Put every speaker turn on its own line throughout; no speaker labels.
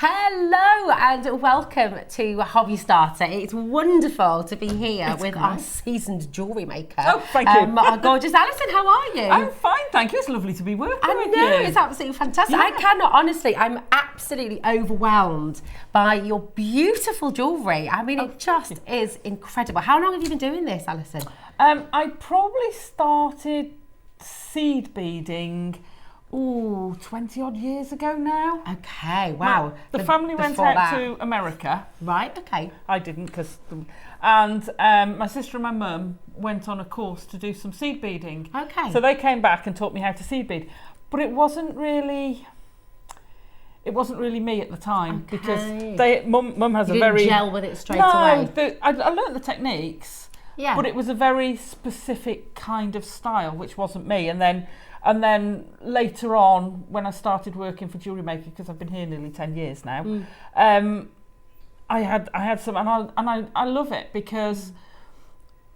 Hello and welcome to Hobby Starter. It's wonderful to be here with our seasoned jewellery maker.
Oh, thank you.
Our gorgeous Alison, how are you?
I'm fine, thank you. It's lovely to be working with you.
I know, it's absolutely fantastic.
Yeah.
I cannot, honestly, I'm absolutely overwhelmed by your beautiful jewellery. I mean, it just is incredible. How long have you been doing this, Alison?
I probably started seed beading 20 odd years ago now.
Okay, wow.
The family went out to America.
Right, okay.
I didn't and my sister and my mum went on a course to do some seed beading.
Okay.
So they came back and taught me how to seed bead. But it wasn't really me at the time because mum has
you
a very...
didn't gel with it straight away?
No, I learnt the techniques,
yeah.
But it was a very specific kind of style, which wasn't me. And then later on, when I started working for JewelleryMaker, because I've been here nearly 10 years now, I had some, and I love it because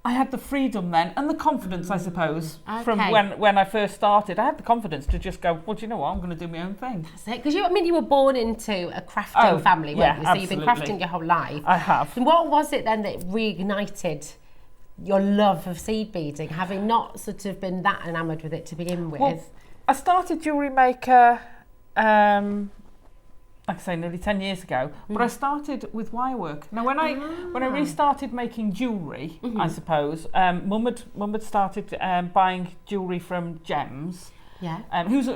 I had the freedom then and the confidence, I suppose, from when I first started. I had the confidence to just go, well, do you know what? I'm going to do my own thing.
That's it. Because you were born into a crafting family, weren't you? So
absolutely.
You've been crafting your whole life.
I have.
And what was it then that reignited your love of seed beading, having not sort of been that enamoured with it to begin with?
Well, I started JewelleryMaker, like I say, nearly 10 years ago, but I started with wire work. Now, when I restarted making jewellery, I suppose, Mum had started buying jewellery from Gems.
Yeah.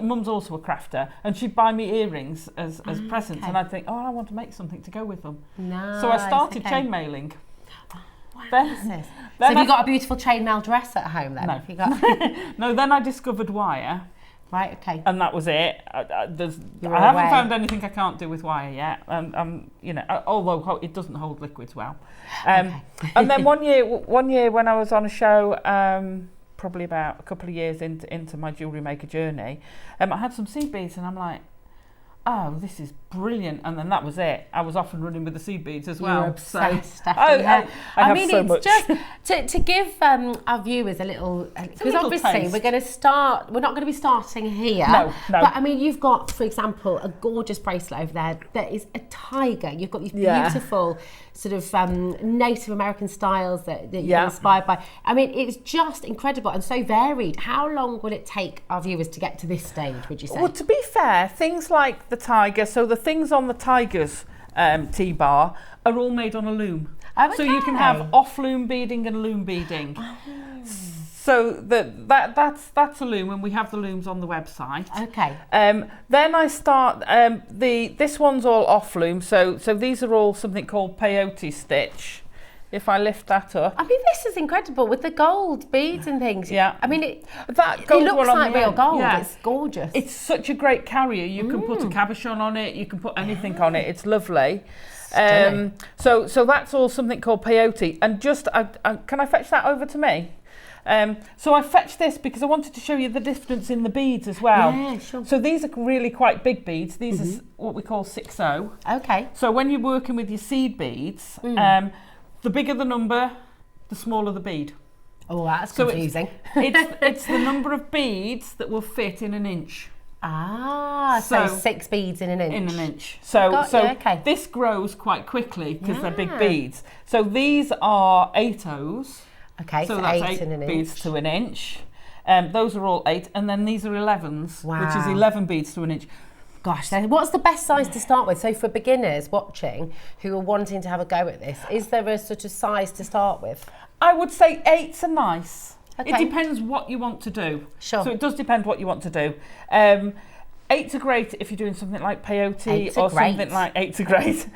Mum's also a crafter, and she'd buy me earrings as presents, and I'd think, I want to make something to go with them.
Nice,
so I started chain mailing.
So have you got a beautiful chainmail dress at home then?
No.
Have you got...
No, then I discovered wire.
Right, okay.
And that was it. I haven't found anything I can't do with wire yet. Although it doesn't hold liquids well. And then one year when I was on a show, probably about a couple of years into my JewelleryMaker journey, I had some seed beads, and I'm like, oh, this is brilliant. And then that was it. I was off and running with the seed beads as well.
You're obsessed.
I mean,
it's
much.
just to give our viewers a little, because obviously
taste.
we're not going to be starting here.
No.
But I mean, you've got, for example, a gorgeous bracelet over there that is a tiger. You've got these beautiful sort of Native American styles that you're inspired by. I mean, it's just incredible and so varied. How long will it take our viewers to get to this stage, would you say?
Well, to be fair, things like the tiger, so the things on the tiger's T-bar are all made on a loom.
Oh,
so you can have off-loom beading and loom beading. So that's a loom, and we have the looms on the website.
Okay.
Then I start, this one's all off-loom, so these are all something called peyote stitch. If I lift that up.
I mean, this is incredible with the gold beads and things.
Yeah.
I mean, it
gold
looks
one on
like
the
real
end.
gold.
Yeah.
It's gorgeous.
It's such a great carrier. You can put a cabochon on it. You can put anything on it. It's lovely. So that's all something called peyote. And just, can I fetch that over to me? So I fetched this because I wanted to show you the difference in the beads as well.
Yeah, sure.
So these are really quite big beads. These are what we call 6/0.
Okay.
So when you're working with your seed beads, the bigger the number, the smaller the bead.
Oh, that's confusing.
It's the number of beads that will fit in an inch.
So 6 beads in an inch.
In an inch. So this grows quite quickly because they're big beads. So these are 8/0s.
Okay,
so that's
8 in an
beads
inch.
to an inch. Those are all 8, and then these are 11s, which is 11 beads to an inch.
Gosh, so what's the best size to start with? So for beginners watching who are wanting to have a go at this, is there a sort of size to start with?
I would say 8s are nice.
Okay.
It depends what you want to do.
Sure.
So it does depend what you want to do. 8s are great if you're doing something like peyote something like 8s are great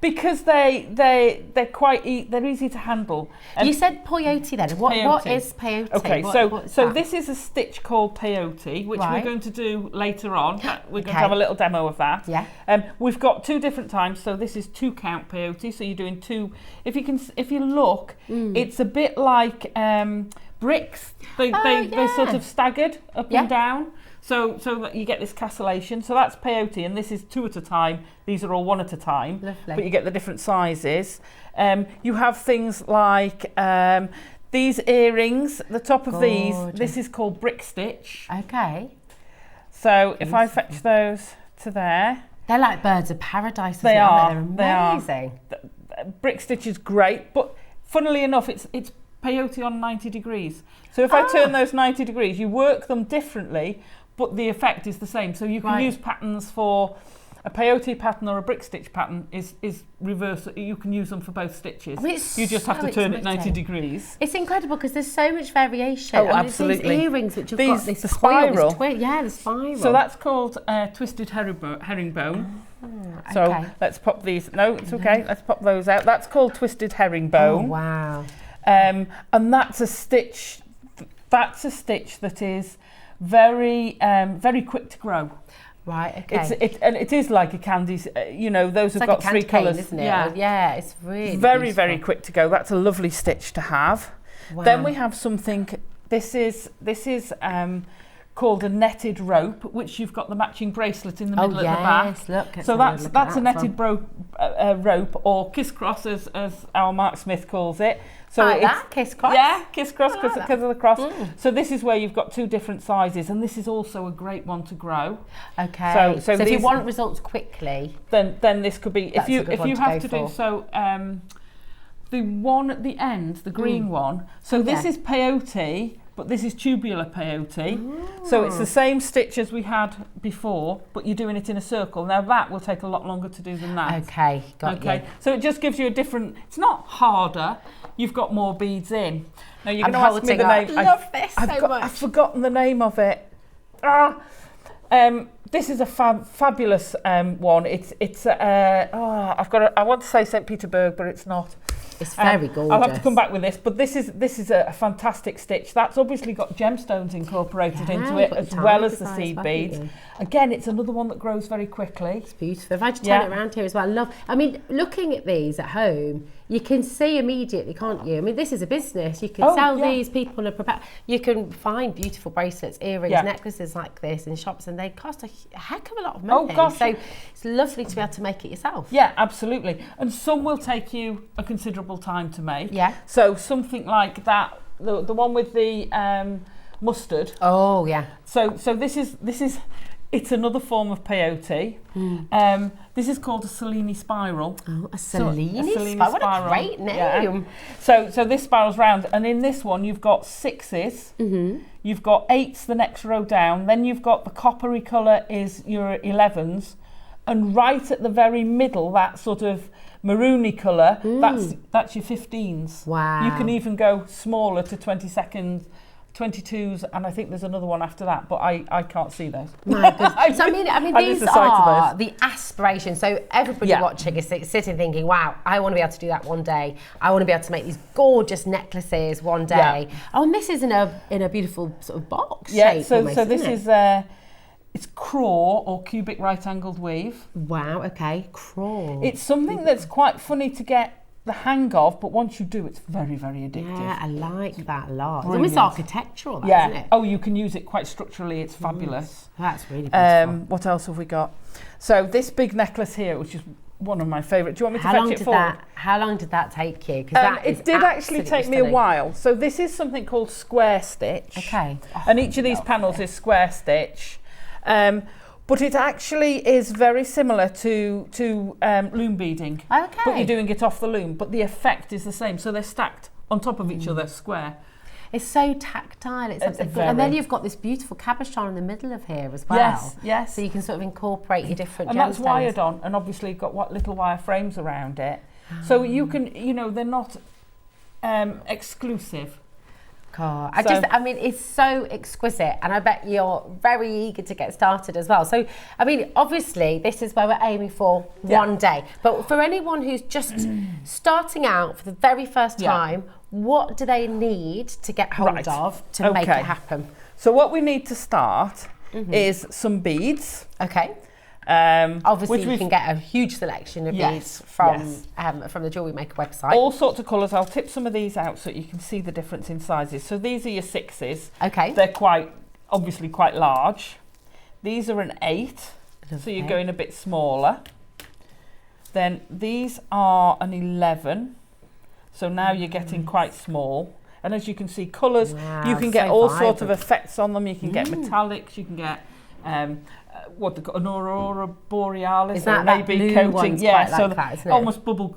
because they're quite they're easy to handle.
You said peyote then. What is peyote?
Okay, so this is a stitch called peyote, which we're going to do later on. We're going to have a little demo of that.
Yeah.
We've got 2 different times. So this is 2 count peyote. So you're doing 2. If you look, it's a bit like bricks. They're sort of staggered up and down. So that you get this castellation. So that's peyote, and this is 2 at a time. These are all 1 at a time.
Lovely.
But you get the different sizes. You have things like these earrings. The top of these, this is called brick stitch.
Okay.
So if I fetch those to there,
They're like birds of paradise.
They are.
They're amazing.
Brick stitch is great, but funnily enough, it's peyote on 90 degrees. So if I turn those 90 degrees, you work them differently, but the effect is the same. So you can use patterns for a peyote pattern or a brick stitch pattern is reverse. You can use them for both stitches.
I mean,
you just have to turn it 90 degrees.
It's incredible because there's so much variation.
Oh, absolutely.
These earrings which have got this
the spiral.
The spiral.
So that's called twisted herringbone.
Okay.
So let's pop these. No, it's okay. Let's pop those out. That's called twisted herringbone.
Oh, wow.
And that's a stitch. That's a stitch that is very very quick to grow.
Right, okay.
It is like a candy, you know, those have got 3 colours.
Isn't it? Yeah, it's really
very, very quick to go. That's a lovely stitch to have.
Wow.
Then we have something, this is called a netted rope, which you've got the matching bracelet in the middle at the back.
Look.
So that's a netted rope or kiss cross as our Mark Smith calls it. So
like that, kiss cross?
Yeah, kiss cross because of the cross. So this is where you've got 2 different sizes, and this is also a great one to grow.
Okay. So if you want results quickly,
then this could be if you have to do so. The one at the end, the green one. So this is peyote, but this is tubular peyote. So it's the same stitch as we had before, but you're doing it in a circle. Now that will take a lot longer to do than that.
Okay, got you.
So it just gives you a different. It's not harder. You've got more beads in. Now you're going to ask me the name.
I love this so much.
I've forgotten the name of it. This is a fabulous one. It's I want to say St. Petersburg, but it's not.
It's very gorgeous.
I'll have to come back with this, but this is a fantastic stitch. That's obviously got gemstones incorporated into it, as well as the seed beads. Again, it's another one that grows very quickly.
It's beautiful. If I just turn it around here as well, I mean, looking at these at home, you can see immediately, can't you? I mean, this is a business. You can sell these, people are prepared. You can find beautiful bracelets, earrings, necklaces like this in shops, and they cost a heck of a lot of money. Oh, gosh. So it's lovely to be able to make it yourself.
Yeah, absolutely. And some will take you a considerable time to make.
Yeah.
So something like that, the one with the mustard.
Oh, yeah.
So this is it's another form of peyote. This is called a Cellini spiral.
Oh, a Cellini spiral. What a great name.
Yeah. So this spiral's round, and in this one you've got 6s, you've got 8s the next row down, then you've got the coppery colour is your 11s, and right at the very middle, that sort of maroony colour, that's your 15s.
Wow.
You can even go smaller to 22nd, 22s, and I think there's another one after that, but I can't see those.
My goodness. So I mean these are the aspirations. So everybody watching is sitting thinking, wow, I want to be able to do that one day. I want to be able to make these gorgeous necklaces one day. Oh, and this is in a beautiful sort of box shape.
So
almost,
this is it's craw or cubic right angled weave.
Wow, okay, craw.
It's something that's quite funny to get the hang of, but once you do, it's very, very addictive.
Yeah, I like that a lot. Brilliant. It's almost architectural, isn't it?
Oh, you can use it quite structurally. It's fabulous.
That's really beautiful.
What else have we got? So this big necklace here, which is one of my favourite. Do you want me to fetch it forward?
How long did that take you?
It did actually take me a while. So this is something called square stitch.
Okay.
And each of these panels is square stitch. But it actually is very similar to loom beading.
Okay.
But you're doing it off the loom, but the effect is the same. So they're stacked on top of each other, square.
It's so tactile. It's and then you've got this beautiful cabochon in the middle of here as well.
Yes.
So you can sort of incorporate your different
gemstones. And that's wired on, and obviously got little wire frames around it. So you can, they're not exclusive.
God. I mean, it's so exquisite, and I bet you're very eager to get started as well. So, I mean, obviously, this is where we're aiming for one day. But for anyone who's just starting out for the very first time, what do they need to get hold of to make it happen?
So what we need to start is some beads.
Okay. Obviously, you can get a huge selection of beads from the JewelleryMaker website.
All sorts of colours. I'll tip some of these out so you can see the difference in sizes. So these are your 6s.
Okay.
They're obviously quite large. These are an 8, so you're going a bit smaller. Then these are an 11, so now you're getting quite small. And as you can see, colours, you can get all sorts of effects on them. You can get metallics, you can get what they call an aurora borealis,
is that
or maybe
blue
coating,
one's
yeah,
quite
so
like that, isn't it?
almost bubble,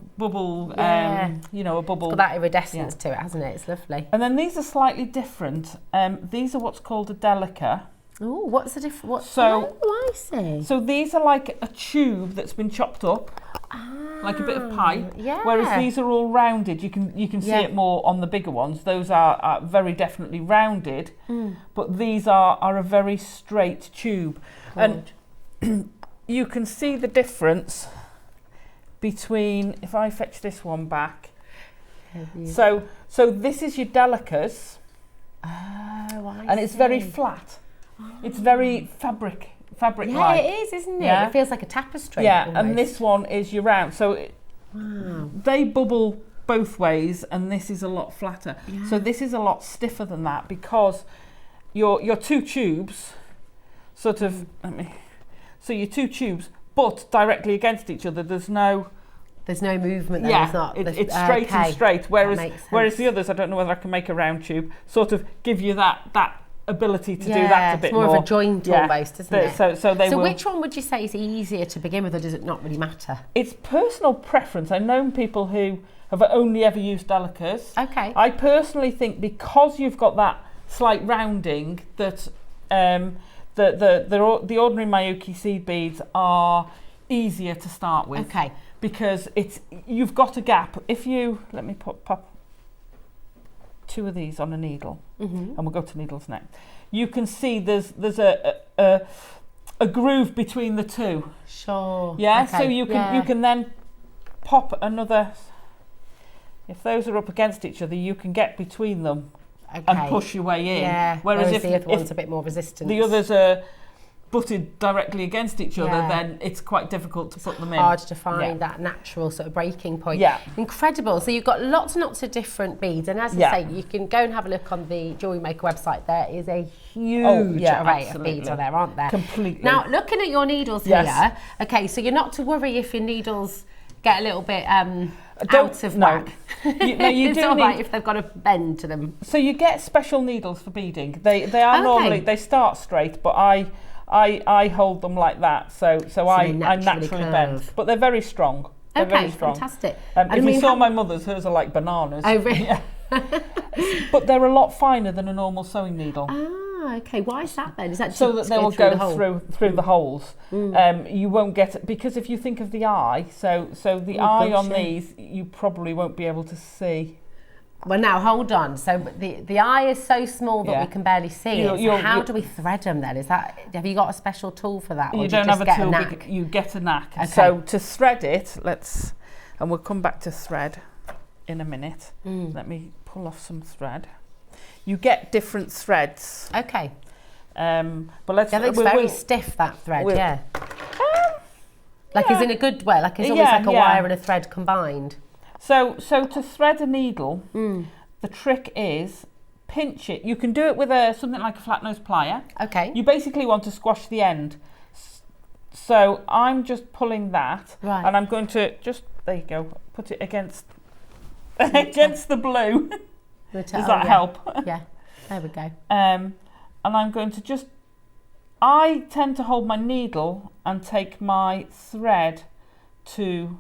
you know, a bubble.
It's got that iridescence to it, hasn't it? It's lovely.
And then these are slightly different. These are what's called a delica.
Oh, what's the difference?
So,
I see.
So these are like a tube that's been chopped up, like a bit of pipe.
Yeah.
Whereas these are all rounded. You can see it more on the bigger ones. Those are very definitely rounded, but these are a very straight tube.
Good.
And you can see the difference between, if I fetch this one back. So this is your delicas.
Oh, I
and it's very flat. It's very fabric like.
Yeah, it is, isn't it?
Yeah.
It feels like a tapestry.
Yeah,
almost.
and this one is your round. So they bubble both ways, and this is a lot flatter.
Yeah.
So this is a lot stiffer than that, because your two tubes sort of, so your two tubes, but directly against each other. There's no
movement there.
Yeah, it's straight and straight. Whereas the others, I don't know whether I can make a round tube, sort of give you that ability to do that a bit more.
It's more of a joint almost, isn't it?
So
which one would you say is easier to begin with, or does it not really matter?
It's personal preference. I've known people who have only ever used delicas.
Okay.
I personally think because you've got that slight rounding, that the ordinary Miyuki seed beads are easier to start with.
Okay.
Because you've got a gap. If you let me pop two of these on a needle, and we'll go to needles next. You can see there's a groove between the two.
Sure.
Yeah.
Okay.
So you can then pop another. If those are up against each other, you can get between them and push your way in.
Yeah. Whereas if the other one's a bit more resistant.
The others are butted directly against each other, then it's quite difficult to put them in.
Hard to find that natural sort of breaking point.
Yeah.
Incredible. So you've got lots and lots of different beads, and as I say, you can go and have a look on the JewelleryMaker website. There is a huge array of beads on there, aren't there?
Completely.
Now, looking at your needles here, okay, so you're not to worry if your needles get a little bit out of whack. It's all right if they've got a bend to them.
So you get special needles for beading. They are normally, they start straight, but I hold them like that, so I naturally bend, but they're very strong. They're very strong.
Fantastic.
If you saw my mother's, hers are like bananas.
Oh, really?
Yeah. But they're a lot finer than a normal sewing needle.
Ah, okay. Why is that then? Is that
so that they will go through the holes? You won't get it, because if you think of the eye, so the eye on these, you probably won't be able to see.
Well, now hold on. So the eye is so small that we can barely see it. So how do we thread them then? Have you got a special tool for that? Or
you don't have a tool. You get a knack. Okay. So to thread it, and we'll come back to thread in a minute. Let me pull off some thread. You get different threads.
Okay.
But let's.
It looks very stiff, that thread. Like is in a good way. Like it's almost like a wire and a thread combined.
So to thread a needle, the trick is pinch it. You can do it with something like a flat nose plier.
Okay.
You basically want to squash the end. So I'm just pulling that, and I'm going to there you go, put it against the blue. Does that help?
Yeah. There we go.
And I'm going to I tend to hold my needle and take my thread to.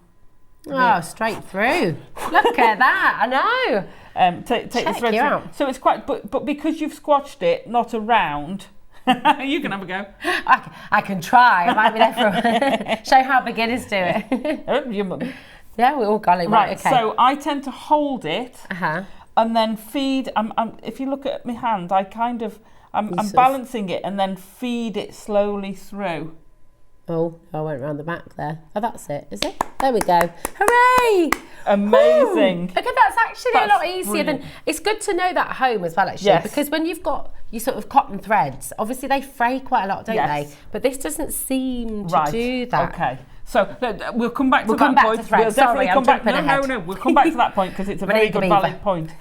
Oh, straight through. Look at that, I know.
Take the thread through. So it's quite, but because you've squashed it, not around, you can have a go.
I can try. I might be there for show how beginners do it. Yeah, we're all golly. Right, okay.
So I tend to hold it and then feed. If you look at my hand, I'm balancing it and then feed it slowly through.
Oh, I went round the back there. Oh, that's it, is it? There we go. Hooray!
Amazing.
Okay, that's actually a lot easier than... It's good to know that at home as well, actually, because when you've got your sort of cotton threads, obviously they fray quite a lot, don't they? But this doesn't seem to do that.
Okay. So we'll come back to that point. We'll definitely come back. No. We'll come back to that point because it's a very good, valid point.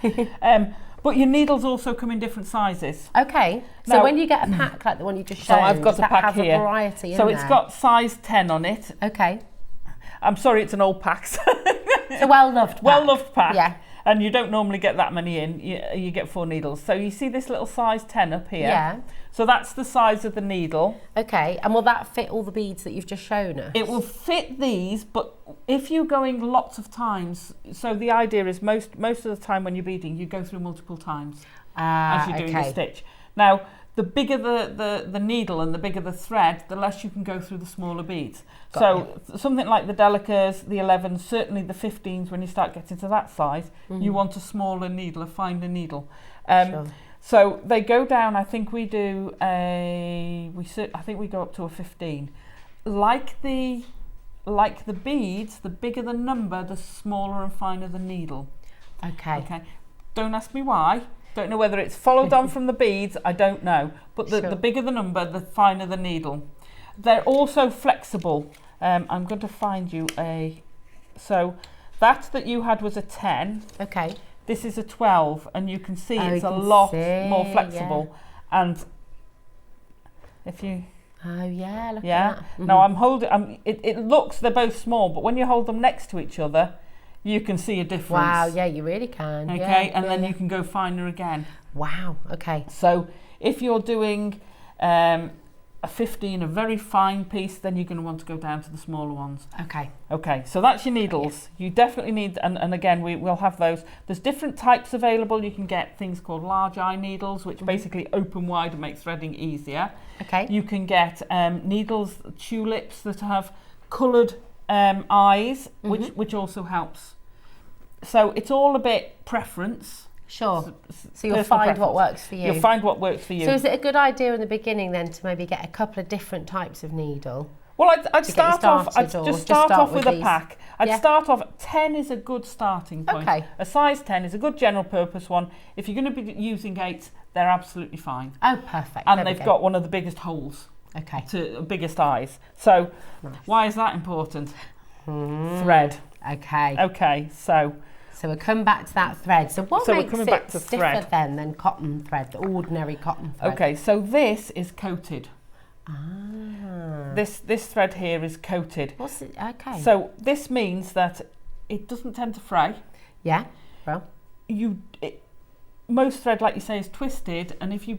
But your needles also come in different sizes.
Okay. So when you get a pack like the one you just showed,
I've got a pack here.
A variety in
so it's got size 10 on it.
Okay.
I'm sorry, it's an old pack.
It's a well-loved pack.
Well-loved pack.
Yeah.
And you don't normally get that many in, you get 4 needles. So you see this little size 10 up here?
Yeah.
So that's the size of the needle.
Okay, and will that fit all the beads that you've just shown us?
It will fit these, but if you're going lots of times, so the idea is most of the time when you're beading, you go through multiple times as you're doing the stitch. Now, the bigger the needle and the bigger the thread, the less you can go through the smaller beads. So something like the Delicas, the 11s, certainly the 15s, when you start getting to that size, you want a smaller needle, a finer needle.
Sure.
So they go down, I think we do I think we go up to a 15. Like the beads, the bigger the number, the smaller and finer the needle. Okay. Don't ask me why. Don't know whether it's followed on from the beads, I don't know. But the bigger the number, the finer the needle. They're also flexible. I'm going to find you so that you had was a 10.
Okay.
This is a 12, and you can see it's a lot more flexible. Yeah. And if you...
Oh, yeah, look at that. Mm-hmm.
Now I'm holding... it looks, they're both small, but when you hold them next to each other, you can see a difference. Wow,
yeah, you really can.
Okay, and then you can go finer again.
Wow, okay.
So if you're doing a 15, a very fine piece, then you're going to want to go down to the smaller ones. Okay, so that's your needles. You definitely need, and again, we'll have those. There's different types available. You can get things called large eye needles, which basically open wide and make threading easier.
Okay.
You can get needles, tulips that have coloured eyes, which also helps. So it's all a bit preference.
Sure. So you'll find what works for you.
You'll find what works for you.
So is it a good idea in the beginning then to maybe get a couple of different types of needle?
Well, I'd start off with a pack. I'd start off, 10 is a good starting point. Okay. A size 10 is a good general purpose one. If you're going to be using 8s, they're absolutely fine.
Oh, perfect.
And they've got one of the biggest holes.
Okay.
To biggest eyes. So why is that important? Thread.
Okay. So we'll come back to that thread. So what makes it stiffer then than cotton thread, the ordinary cotton thread?
Okay, so this is coated.
Ah.
This thread here is coated.
What's it? Okay.
So this means that it doesn't tend to fray.
Yeah. Well.
Most thread, like you say, is twisted, and if you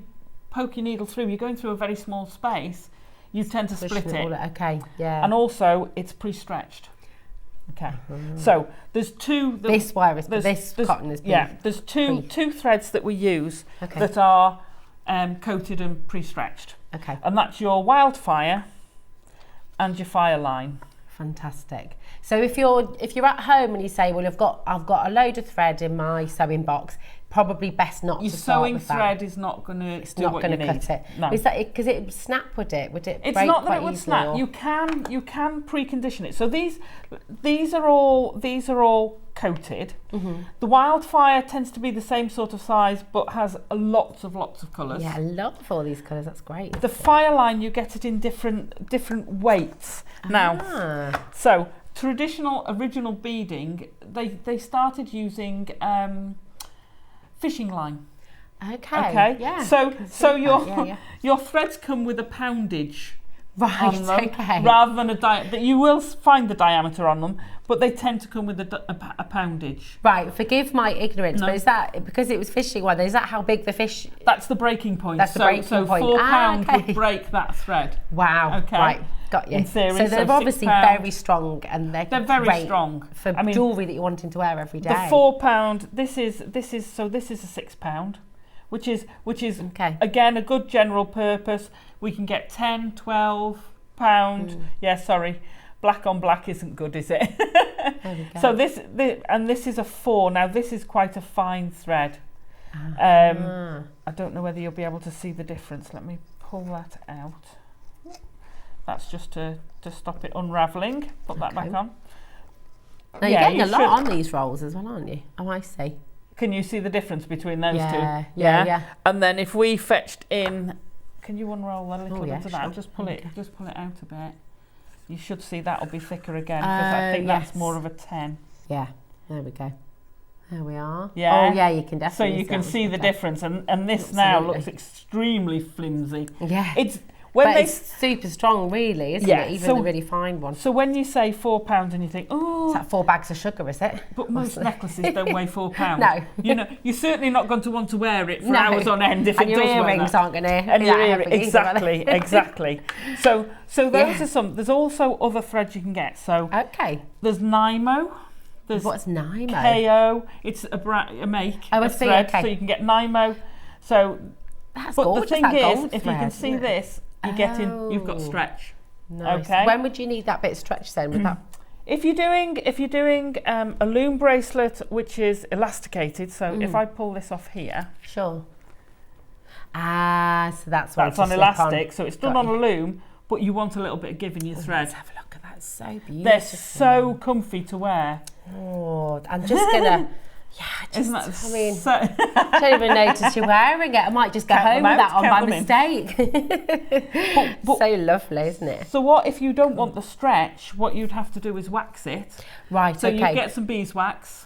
poke your needle through, you're going through a very small space, you tend to split it.
Okay. Yeah.
And also, it's pre-stretched. Okay, so there's two.
This cotton is
there's two threads that we use that are coated and pre-stretched.
Okay,
and that's your wildfire and your fire line.
Fantastic. So if you're at home and you say, well, I've got a load of thread in my sewing box, probably best not to start with that.
Your sewing thread is not going to do what you need.
It's not going to cut it. No. Is that because it would snap? Would it?
It's break not that it would snap. Or? You can precondition it. So these are all coated. The wildfire tends to be the same sort of size, but has lots of colours.
Yeah, I love all these colours. That's great.
The fire line, you get it in different weights. Now, so traditional original beading, they started using fishing line.
Okay. Yeah.
So your threads come with a poundage.
Right.
On them,
okay.
Rather than that you will find the diameter on them, but they tend to come with a poundage.
Right. Forgive my ignorance, but is that because it was fishing one? Is that how big the fish?
That's the breaking point.
That's the breaking point.
4 pound would break that thread.
Wow.
Okay.
Right. Got you.
In theory,
so they're obviously very strong, and they're
very
great
strong
for jewellery that you're wanting to wear every day.
The 4 pound. This is a 6 pound, which is again a good general purpose. We can get 10, 12 pound. Yeah, sorry, black on black isn't good, is it?
There we go.
So this is a 4. Now this is quite a fine thread. I don't know whether you'll be able to see the difference. Let me pull that out. That's just to stop it unravelling. Put that back on.
Now you're getting a lot on these rolls as well, aren't you? Oh, I see.
Can you see the difference between those two?
Yeah.
And then if we fetched in, can you unroll a little bit of that?
Sure.
Just pull it out a bit. You should see that'll be thicker again, because I think that's more of a 10.
Yeah, there we go. There we are.
Yeah.
Oh yeah, you can definitely.
So you can see the difference, and this now looks extremely flimsy.
Yeah. it's super strong, really, isn't it? Even the really fine one.
So when you say £4 and you think, oh,
it's like 4 bags of sugar, is it?
But most necklaces don't weigh £4.
No.
You know, you're certainly not going to want to wear it for hours on end if it does wear that.
And your earrings aren't going to.
And your earrings, exactly. So those are some. There's also other threads you can get. So there's Nymo.
What's Nymo?
KO. It's a make. A thread. So you can get Nymo. So.
That's
but
gorgeous,
the thing is, if you can see this, you've got stretch.
Nice.
Okay.
When would you need that bit of stretch then? With that?
If you're doing a loom bracelet which is elasticated, so if I pull this off here,
sure. So that's
on elastic, so it's done on a loom, but you want a little bit of give in your thread.
Let's have a look at that. It's so beautiful.
They're so comfy to wear.
Oh, I'm just gonna.
Isn't that
I don't even notice you're wearing it. I might just go home with that on by mistake. but so lovely, isn't it?
So what if you don't want the stretch? What you'd have to do is wax it.
Right.
So you get some beeswax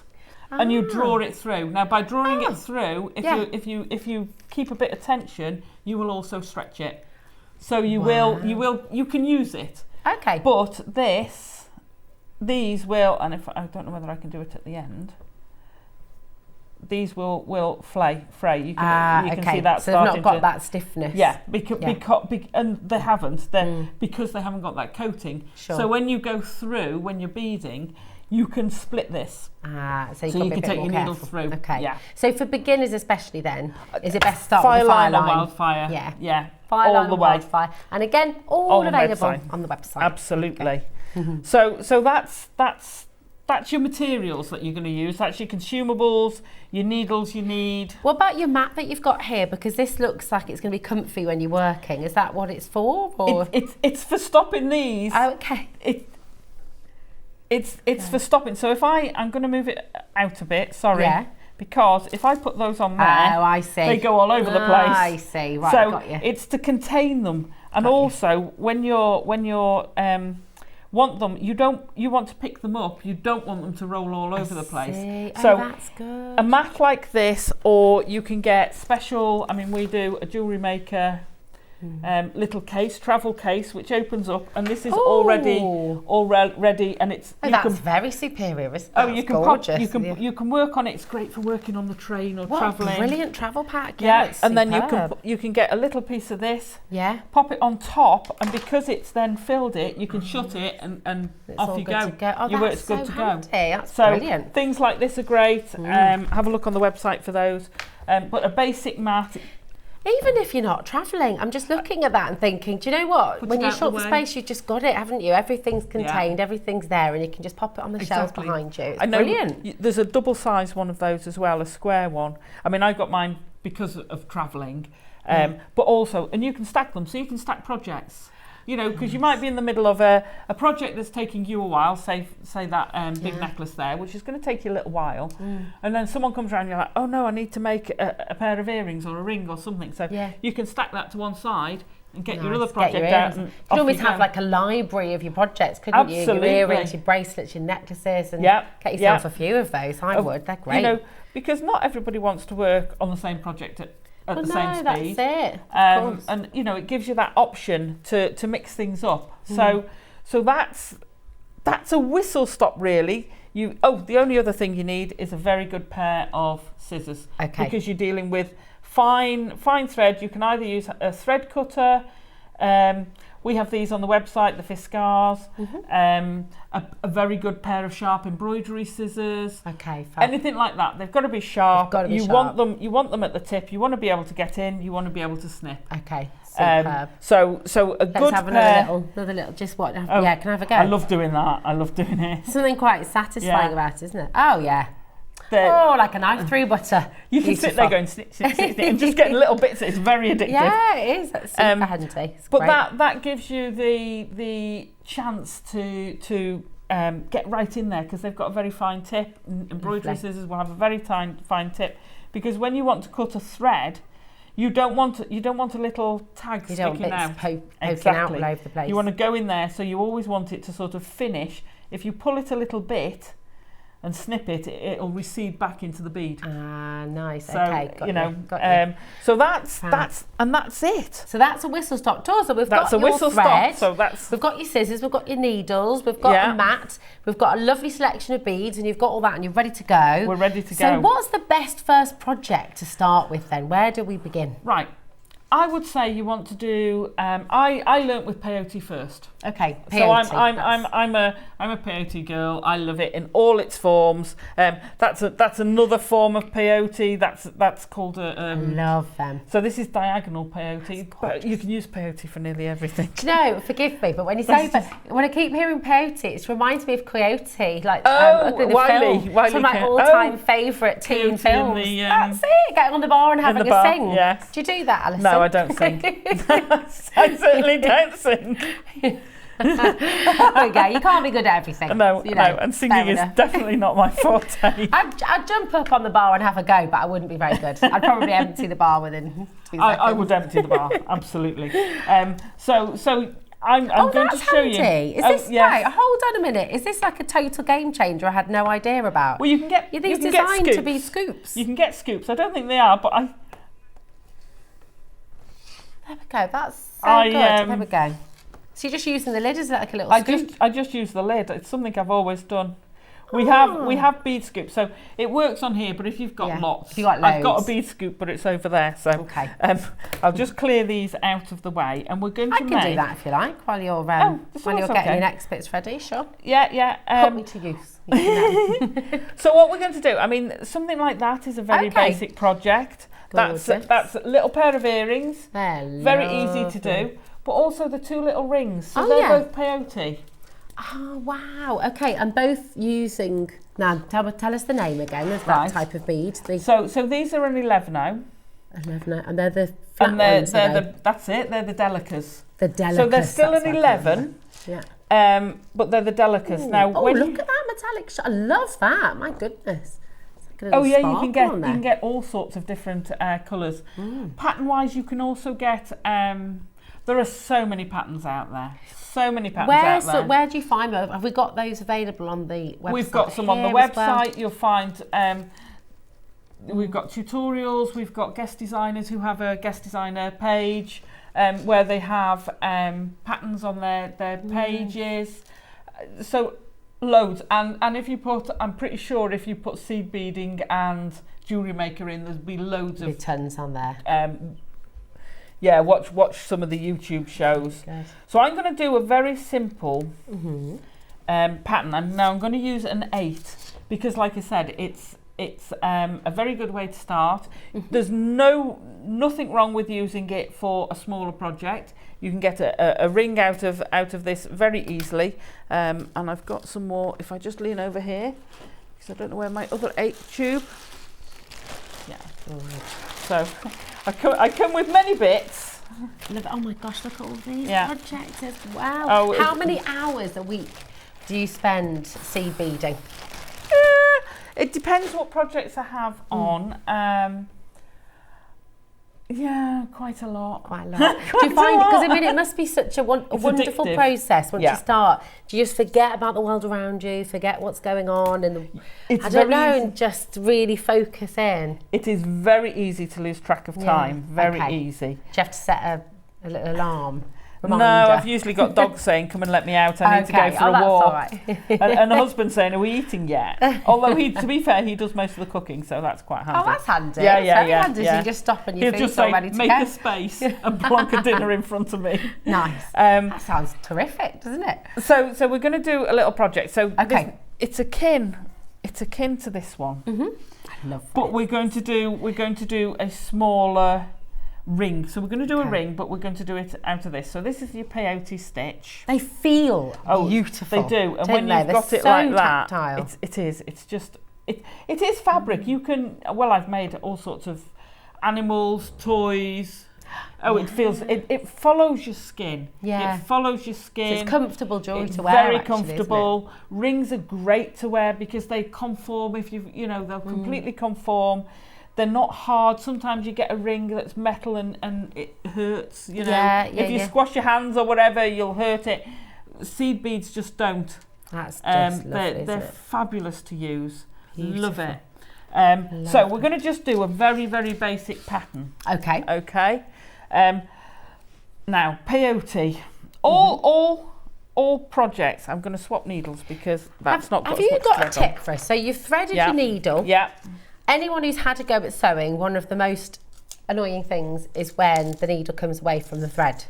and you draw it through. Now by drawing it through, if you keep a bit of tension, you will also stretch it. So you can use it.
Okay.
But these will, and if I don't know whether I can do it at the end. These will fray. You can see that
so they've not got that stiffness.
Yeah, because and they haven't. Because they haven't got that coating.
Sure.
So when you go through, when you're beading, you can split this.
So you can
take your needle through.
Okay.
Yeah.
So for beginners especially, then is it best to start with the
Fireline or Wildfire?
Yeah. Fireline
all the way.
Wildfire, and again, all available on the website.
Absolutely. Okay. So that's your materials that you're going to use. That's your consumables, your needles you need.
What about your mat that you've got here? Because this looks like it's going to be comfy when you're working. Is that what it's for? Or?
It's for stopping these.
Oh, okay.
It's for stopping. So if I'm going to move it out a bit, sorry. Yeah. Because if I put those on there,
I see.
They go all over the place.
I see. Right,
so
got you.
It's to contain them. And also when you're want them, you want to pick them up, you don't want them to roll all over the place. So
that's good.
A mat like this, or you can get special, we do a JewelleryMaker little case, travel case, which opens up, and this is already and it's
very superior, isn't it?
Oh, you can gorgeous. You can work on it. It's great for working on the train or travelling.
Brilliant travel pack.
And then you can get a little piece of this.
Yeah.
Pop it on top, and because it's then filled it, you can shut it and off you go.
Your work's good to go. That's brilliant.
Things like this are great. Have a look on the website for those. But a basic mat.
Even if you're not travelling, I'm just looking at that and thinking, do you know what? When you short the space, you've just got it, haven't you? Everything's contained, everything's there, and you can just pop it on the shelves behind you. It's brilliant.
There's a double size one of those as well, a square one. I got mine because of travelling, but also, and you can stack them, so you can stack projects. Because you might be in the middle of a project that's taking you a while, say that big necklace there, which is going to take you a little while, and then someone comes around and you're like, oh no, I need to make a pair of earrings or a ring or something. So you can stack that to one side and get your other project out. You
could always have like a library of your projects, couldn't you? Your earrings, your bracelets, your necklaces, and get yourself a few of those. I would. They're great.
Because not everybody wants to work on the same project at the same speed.
That's it.
And it gives you that option to mix things up. So that's a whistle stop really. The only other thing you need is a very good pair of scissors.
Okay.
Because you're dealing with fine thread. You can either use a thread cutter. We have these on the website, the Fiskars. A very good pair of sharp embroidery scissors.
Okay, fab.
Anything like that. They've got to be sharp. You want them at the tip. You want to be able to get in. You want to be able to snip.
Okay, superb.
So a good pair.
Let's have another little. Just what? Can I have a go?
I love doing that. I love doing it.
Something quite satisfying about it, isn't it? Oh yeah. Like a knife through butter.
You can sit there going snip, snip, snip, snip, and just getting little bits. It's very addictive.
Yeah, it is. That's super handy.
But that gives you the chance to get right in there, because they've got a very fine tip. Embroidery scissors will have a very fine tip, because when you want to cut a thread, you don't want a little tag sticking out.
Poking out all over the place.
You want to go in there, so you always want it to sort of finish. If you pull it a little bit, and snip it, it'll recede back into the bead.
Ah, nice.
So,
okay, got
you know,
you.
so that's it.
So that's a whistle stop tour. So we've
That's
got
a
your
whistle
thread,
stop. So that's
we've got your scissors, we've got your needles, we've got a mat, we've got a lovely selection of beads, and you've got all that, and you're ready to go.
We're ready to go.
So what's the best first project to start with then? Where do we begin?
Right. I would say you want to do. I learnt with peyote first.
Okay,
peyote.
So
I'm a peyote girl. I love it in all its forms. That's another form of peyote. That's called a.
I love them.
So this is diagonal peyote, but you can use peyote for nearly everything.
No, forgive me, but when you say, when I keep hearing peyote, it reminds me of Coyote, like
Wiley,
film. One of my all-time favourite teen films. That's it. Getting on the bar and having a sing.
Yes.
Do you do that, Alison?
No, I don't sing. I certainly don't sing.
Okay, you can't be good at everything.
No, and singing is definitely not my forte.
I'd jump up on the bar and have a go, but I wouldn't be very good. I'd probably empty the bar within 2 seconds.
I would empty the bar, absolutely. So I'm going to show you.
Is this right? Hold on a minute. Is this like a total game changer I had no idea about?
Well, you can get.
Are these designed to be scoops?
You can get scoops. I don't think they are, but I.
There we go. That's so good. There we go. So you're just using the lid? Is it like a little scoop?
I just use the lid. It's something I've always done. We have bead scoops, so it works on here. But if you've got lots, I've got a bead scoop, but it's over there. So
okay.
I'll just clear these out of the way, and we're going to.
I can do that if you like while you're getting your next bits ready. Sure.
Yeah.
Put me to use.
So what we're going to do? I mean, something like that is a very basic project.
Gorgeous.
That's a little pair of earrings.
They're
very easy to do, but also the two little rings. So they're both peyote.
Oh wow! Okay, and both using. Now, tell us the name again of that type of bead.
So these are an 11-0.
11-0, and they're the flat ones.
That's it. They're the delicas.
The delicas.
So they're still an 11.
Yeah.
But they're the delicas. Now,
look at that metallic. I love that. My goodness.
Oh yeah, you can get all sorts of different colours. Pattern-wise, you can also get. There are so many patterns out there. So many patterns out there.
Where do you find those? Have we got those available on the website?
We've got some on the website. Well? You'll find. We've got tutorials. We've got guest designers who have a guest designer page where they have patterns on their pages. So. Loads, and if you put, I'm pretty sure if you put Seed Beading and JewelleryMaker in, there'll be loads of
tons on there.
Watch some of the YouTube shows. Good. So I'm going to do a very simple pattern, and now I'm going to use an 8 because, like I said, it's a very good way to start. There's nothing wrong with using it for a smaller project. You can get a ring out of this very easily, and I've got some more. If I just lean over here, because I don't know where my other 8 tube. Yeah. So I come with many bits.
Oh my gosh! Look at all these projects as well.
Oh,
how many hours a week do you spend seed beading?
It depends what projects I have on. Yeah, quite a lot.
Do you find, because I mean, it must be such a wonderful process once you start. Do you just forget about the world around you, forget what's going on, and and just really focus in?
It is very easy to lose track of time. Very easy.
Do you have to set a little alarm?
Reminder. No, I've usually got dogs saying, come and let me out, I need to go for a walk. All right. and the husband saying, are we eating yet? Although, to be fair, he does most of the cooking, so that's quite handy.
Oh, that's handy.
Yeah,
very handy. So you just stop and your food's all ready to go.
Make a space and plonk a dinner in front of me.
Nice. That sounds terrific, doesn't it?
So we're going to do a little project. So it's akin to this one.
I love it.
But we're going to do a smaller ring. So we're going to do a ring, but we're going to do it out of this. So this is your peyote stitch.
They feel beautiful.
They do. And when you've got it like that,
tactile.
it is. It's just it is fabric. You can I've made all sorts of animals, toys. It follows your skin.
Yeah.
It follows your skin.
So it's comfortable jewellery to wear.
Very comfortable. Rings are great to wear because they conform they'll completely conform. They're not hard. Sometimes you get a ring that's metal and it hurts, if you squash your hands or whatever, you'll hurt it. Seed beads just don't.
That's just lovely,
they're fabulous to use.
Beautiful.
Love it. So we're going to just do a very, very basic pattern.
Okay.
Okay. Now, peyote. All projects, I'm going to swap needles because that's not got as much
Have you got a
thread
tip for us? So you've threaded your needle.
Yeah.
Anyone who's had a go at sewing, one of the most annoying things is when the needle comes away from the thread.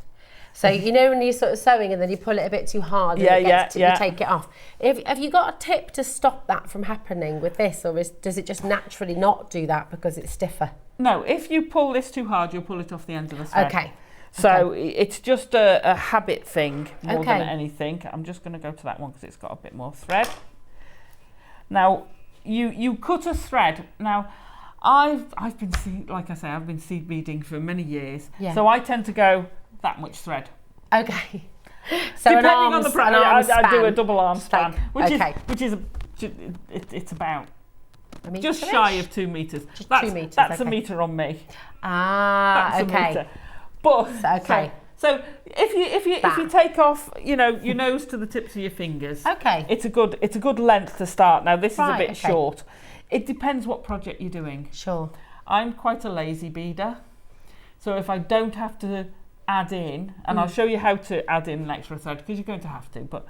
So you know when you're sort of sewing and then you pull it a bit too hard and you take it off. Have you got a tip to stop that from happening with this, or does it just naturally not do that because it's stiffer?
No, if you pull this too hard, you'll pull it off the end of the thread.
Okay.
So it's just a habit thing more than anything. I'm just going to go to that one because it's got a bit more thread. Now, you cut a thread. Now, I've been I've been seed beading for many years. Yeah. So I tend to go that much thread.
Okay. So
depending on the project, I do a double arm span,
which
is it's about just
metre-ish?
shy of 2 meters.
Just 2 meters.
That's a metre on me.
Ah,
that's a metre. But so if you take off, you know, your nose to the tips of your fingers.
Okay.
It's a good length to start. Now this is a bit short. It depends what project you're doing.
Sure.
I'm quite a lazy beader, so if I don't have to add in, and I'll show you how to add in an extra thread because you're going to have to. But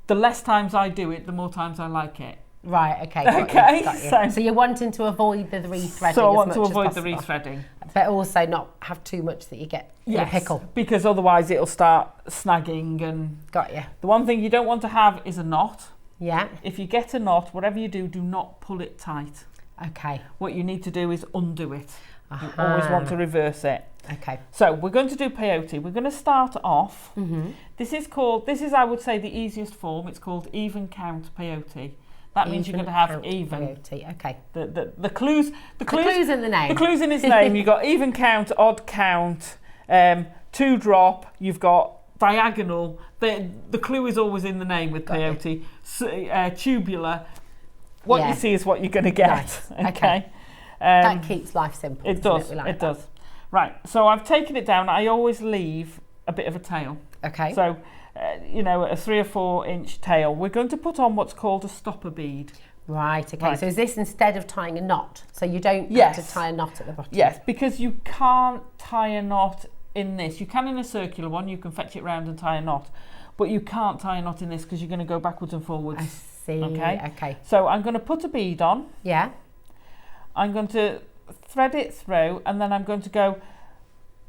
the less times I do it, the more times I like it.
Right, okay. Got you. So you're wanting to avoid the rethreading.
So I want
as
to
much
avoid
as
the
possible.
rethreading.
But also not have too much that you get in a pickle.
Because otherwise it'll start snagging and...
Got you.
The one thing you don't want to have is a knot.
Yeah.
If you get a knot, whatever you do not pull it tight.
Okay. What
you need to do is undo it. You always want to reverse it.
Okay.
So we're going to do peyote. We're going to start off. This is I would say the easiest form. It's called even count peyote. That means you're going to have even.
Peyote. Okay.
The clues in the name.
The
clues in his name. You've got even count, odd count, 2 drop. You've got diagonal. The clue is always in the name with peyote. Tubular. What you see is what you're going to get.
Nice. Okay. That keeps life simple.
It does. It does. Right. So I've taken it down. I always leave a bit of a tail.
Okay.
So, you know, a 3 or 4 inch tail. We're going to put on what's called a stopper bead.
Right. Okay. Right. So is this instead of tying a knot? So you don't have to tie a knot at the bottom.
Yes, because you can't tie a knot in this. You can in a circular one. You can fetch it round and tie a knot, but you can't tie a knot in this because you're going to go backwards and forwards.
I see. Okay.
So I'm going to put a bead on.
Yeah.
I'm going to thread it through and then I'm going to go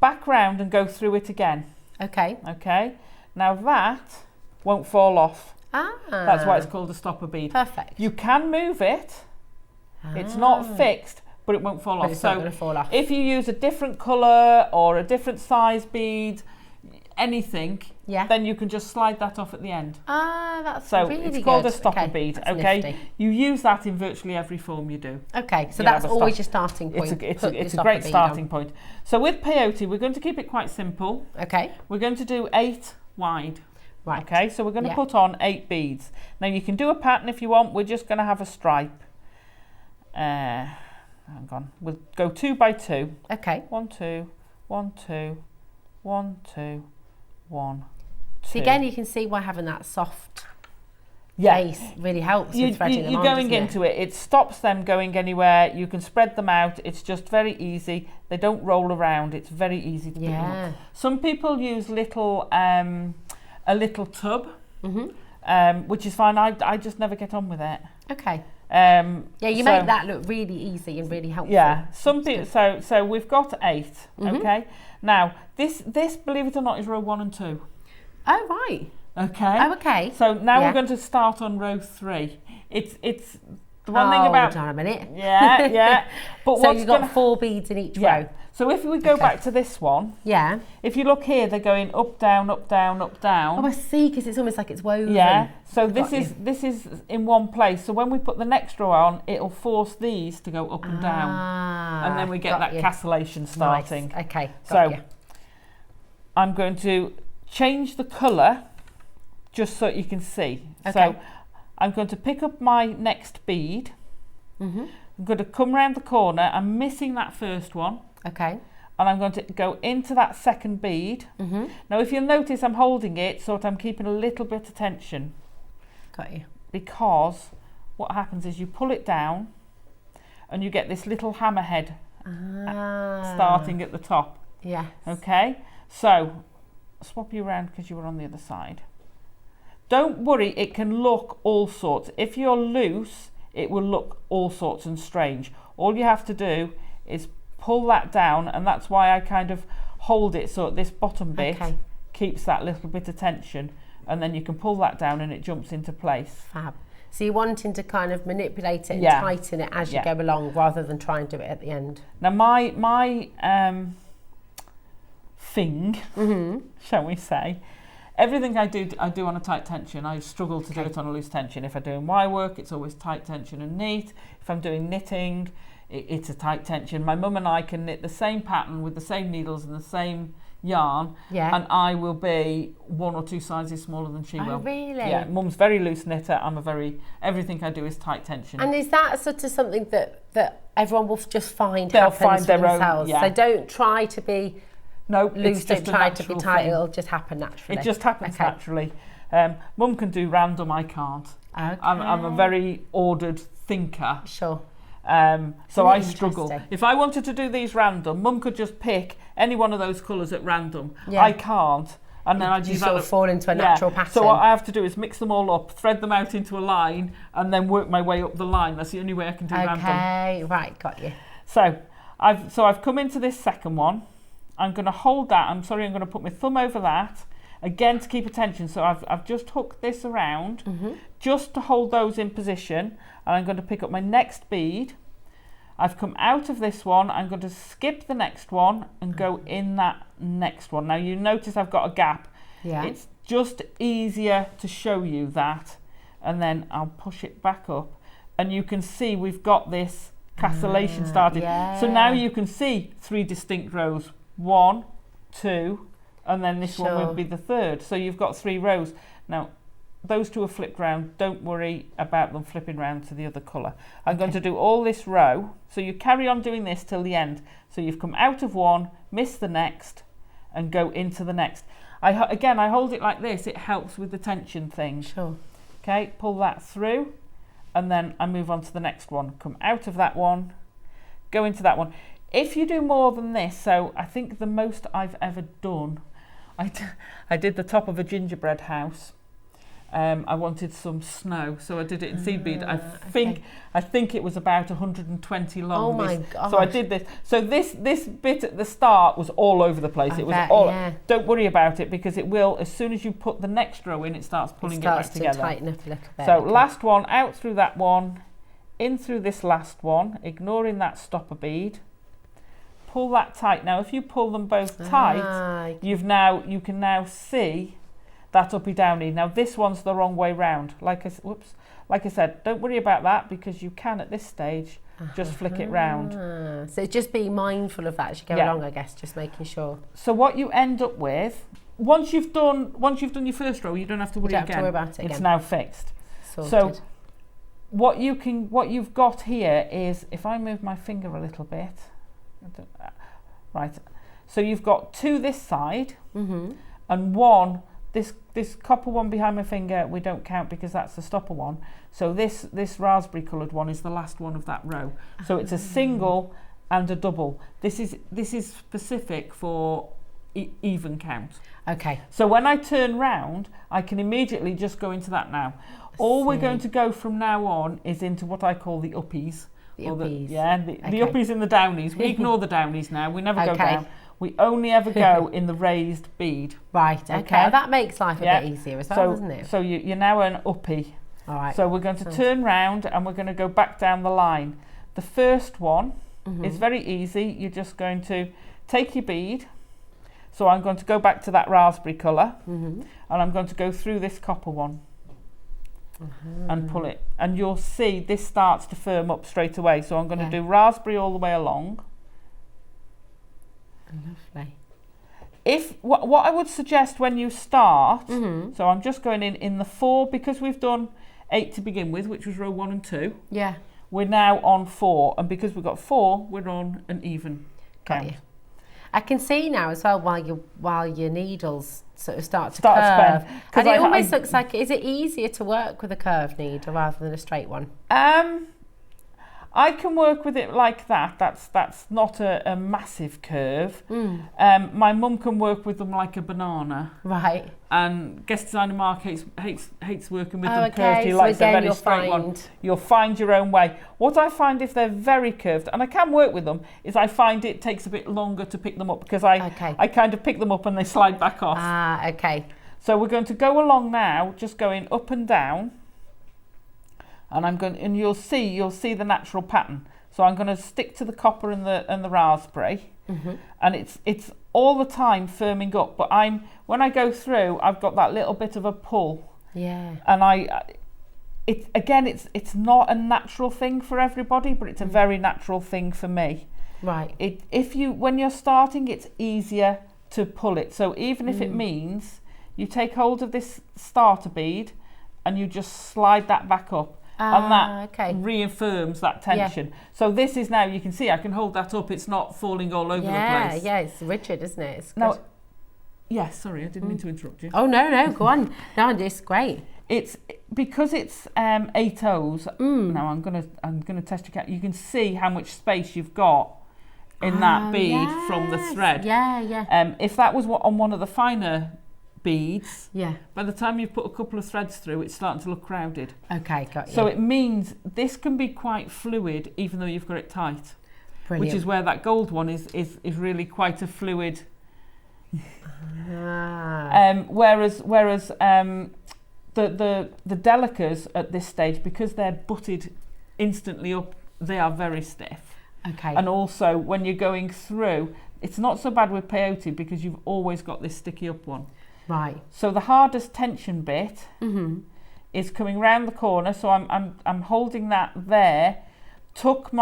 back round and go through it again.
Okay.
Okay. Now that won't fall off.
Ah.
That's why it's called a stopper bead.
Perfect.
You can move it. It's not fixed, but it won't fall off.
It's not going to fall off.
If you use a different colour or a different size bead, anything, then you can just slide that off at the end.
Ah, that's really good.
So it's called a stopper bead.
Okay.
Nifty. You use that in virtually every form you do.
Okay, so that's always your starting point.
It's a great starting point. So with peyote, we're going to keep it quite simple.
Okay.
We're going to do 8 wide.
Right.
Okay, so we're going to put on 8 beads. Now you can do a pattern if you want. We're just going to have a stripe. Hang on. We'll go 2 by 2.
Okay.
1, 2, 1, 2, 1, 2, 1, 2.
So again, you can see why having that soft base really helps with threading them on,
you're going into it. It stops them going anywhere. You can spread them out. It's just very easy. They don't roll around. It's very easy to pick them up. Some people use a little tub, which is fine. I just never get on with it.
Okay. You make that look really easy and really helpful.
Yeah, some people. So we've got 8. Okay. Now this, believe it or not, is row 1 and 2.
Oh right.
Okay.
Oh okay.
So now we're going to start on row 3. It's the one thing about.
Hold on a minute.
Yeah. But
so you've got 4 beads in each row.
So if we go back to this one, if you look here, they're going up, down, up, down, up, down.
Oh, I see, because it's almost like it's woven.
Yeah. So this is in one place. So when we put the next row on, it'll force these to go up and down, and then we get that castellation starting.
Nice. Okay.
So I'm going to change the colour just so you can see. Okay. So I'm going to pick up my next bead. I'm going to come round the corner. I'm missing that first one.
Okay.
And I'm going to go into that second bead. Now if you'll notice, I'm holding it so that I'm keeping a little bit of tension.
Got you.
Because what happens is you pull it down and you get this little hammerhead starting at the top.
Yes.
Okay, so swap you around because you were on the other side. Don't worry, it can look all sorts. If you're loose, it will look all sorts and strange. All you have to do is pull that down, and that's why I kind of hold it so this bottom bit keeps that little bit of tension, and then you can pull that down and it jumps into place.
Fab. So you're wanting to kind of manipulate it and tighten it as you go along, rather than try and do it at the end.
Now my thing, shall we say, everything I do on a tight tension. I struggle to do it on a loose tension. If I'm doing wire work, it's always tight tension and neat. If I'm doing knitting, it's a tight tension. My mum and I can knit the same pattern with the same needles and the same yarn, and I will be 1 or 2 sizes smaller than she will.
Oh, really?
Yeah, mum's very loose knitter. Everything I do is tight tension.
And is that sort of something that everyone will just find
They'll
happens
find their
themselves?
own,
So don't try to be loose, don't try to be tight, it'll just happen naturally.
It just happens naturally. Mum can do random, I can't.
Okay.
I'm a very ordered thinker.
Sure.
So I struggle. If I wanted to do these random, Mum could just pick any one of those colours at random. I can't. And then I
just sort of fall into a natural pattern.
So what I have to do is mix them all up, thread them out into a line, and then work my way up the line. That's the only way I can do random.
Okay, right, got you.
So I've come into this second one. I'm going to hold that. I'm going to put my thumb over that again to keep attention. So I've just hooked this around just to hold those in position, and I'm going to pick up my next bead. I've come out of this one. I'm going to skip the next one and go in that next one. Now you notice I've got a gap.
Yeah.
It's just easier to show you that, and then I'll push it back up, and you can see we've got this castellation started. So now you can see 3 distinct rows. 1, 2, and then this one would be the third. So you've got 3 rows. Now, those 2 are flipped round. Don't worry about them flipping round to the other colour. I'm going to do all this row. So you carry on doing this till the end. So you've come out of one, miss the next, and go into the next. I hold it like this. It helps with the tension thing.
Sure.
Okay, pull that through, and then I move on to the next one. Come out of that one, go into that one. If you do more than this, so I think the most I've ever done, I did the top of a gingerbread house. I wanted some snow, so I did it in Seed Bead. I think it was about 120 long.
Oh my gosh.
So I did this. So this bit at the start was all over the place. Don't worry about it, because it will, as soon as you put the next row in, it starts pulling it back together.
Tighten up a little bit.
So last one, out through that one, in through this last one, ignoring that stopper bead. Pull that tight. Now if you pull them both tight, you can now see that uppy downy. Now this one's the wrong way round. Like I said, don't worry about that, because you can at this stage just flick it round.
So just be mindful of that as you go along, I guess, just making sure.
So what you end up with, once you've done your first row, you don't have to worry again.
Have to worry about it again.
It's now fixed.
Sorted.
So what you've got here is, if I move my finger a little bit, right, so you've got 2 this side, and 1 this copper one behind my finger we don't count because that's the stopper one. So this raspberry coloured one is the last one of that row. So it's a single and a double. This is specific for even count.
Okay.
So when I turn round, I can immediately just go into that now. All we're going to go from now on is into what I call the uppies. The uppies and the downies. We ignore the downies now. We never go down. We only ever go in the raised bead.
Right, okay. That makes life a bit easier as well, doesn't it?
So you're now an uppie.
All right.
So we're going to turn round and we're going to go back down the line. The first one is very easy. You're just going to take your bead. So I'm going to go back to that raspberry colour, and I'm going to go through this copper one. And pull it, and you'll see this starts to firm up straight away. So I'm going to do raspberry all the way along.
Lovely.
What I would suggest when you start, so I'm just going in the 4, because we've done 8 to begin with, which was row 1 and 2.
Yeah.
We're now on 4, and because we've got 4, we're on an even count.
I can see now as well while your needles sort of start to curve. And it almost looks like, is it easier to work with a curved needle rather than a straight one?
I can work with it like that. That's not a massive curve. My mum can work with them like a banana.
Right.
And guest designer Mark hates working with them curved. He
so
likes a
again,
very straight one. You'll find your own way. What I find if they're very curved, and I can work with them, is I find it takes a bit longer to pick them up because I kind of pick them up and they slide back off.
Ah, okay.
So we're going to go along now, just going up and down. And and you'll see the natural pattern. So I'm going to stick to the copper and the raspberry, and it's all the time firming up. But when I go through, I've got that little bit of a pull.
Yeah.
And it's not a natural thing for everybody, but it's a very natural thing for me.
Right.
When you're starting, it's easier to pull it. So even if it means you take hold of this starter bead and you just slide that back up. And that reaffirms that tension. Yeah. So this is now, you can see I can hold that up, it's not falling all over the place.
Yeah, it's rigid, isn't it? It's
now, sorry, I didn't mean to interrupt you.
Oh, no, go on. No, it's great.
It's because it's 8 O's. Now I'm gonna test your cat. You can see how much space you've got in that bead from the thread.
Yeah.
If that was on one of the finer beads,
by
the time you've put a couple of threads through, it's starting to look crowded.
Okay, got you.
So it means this can be quite fluid even though you've got it tight.
Brilliant.
Which is where that gold one is really quite a fluid. Whereas the delicas at this stage, because they're butted instantly up, they are very stiff.
Okay.
And also when you're going through, it's not so bad with peyote because you've always got this sticky up one.
Right.
So the hardest tension bit is coming round the corner. So I'm holding that there. Come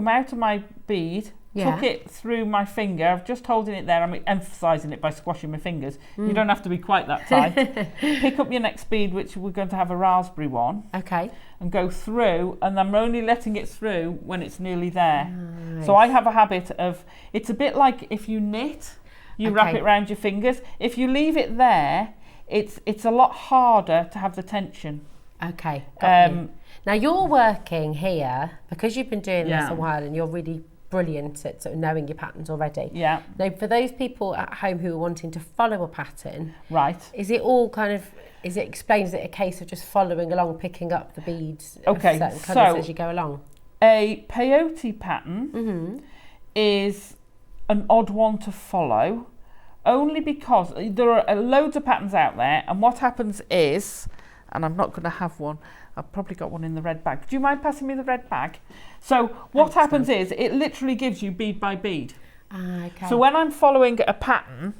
out of my bead. Tuck it through my finger. I'm just holding it there. I'm emphasising it by squashing my fingers. You don't have to be quite that tight. Pick up your next bead, which we're going to have a raspberry one.
Okay.
And go through, and I'm only letting it through when it's nearly there.
Nice.
So I have a habit of, it's a bit like if you knit. You wrap it around your fingers. If you leave it there, it's a lot harder to have the tension.
Okay, got you. Now you're working here, because you've been doing this a while and you're really brilliant at sort of knowing your patterns already.
Yeah.
Now for those people at home who are wanting to follow a pattern,
right,
is it all kind of, is it explained, is it a case of just following along, picking up the beads of certain colours as you go along?
A peyote pattern is an odd one to follow, only because there are loads of patterns out there, and what happens is, and I'm not going to have one, I've probably got one in the red bag. Do you mind passing me the red bag? So what happens is, it literally gives you bead by bead.
Okay.
So when I'm following a pattern,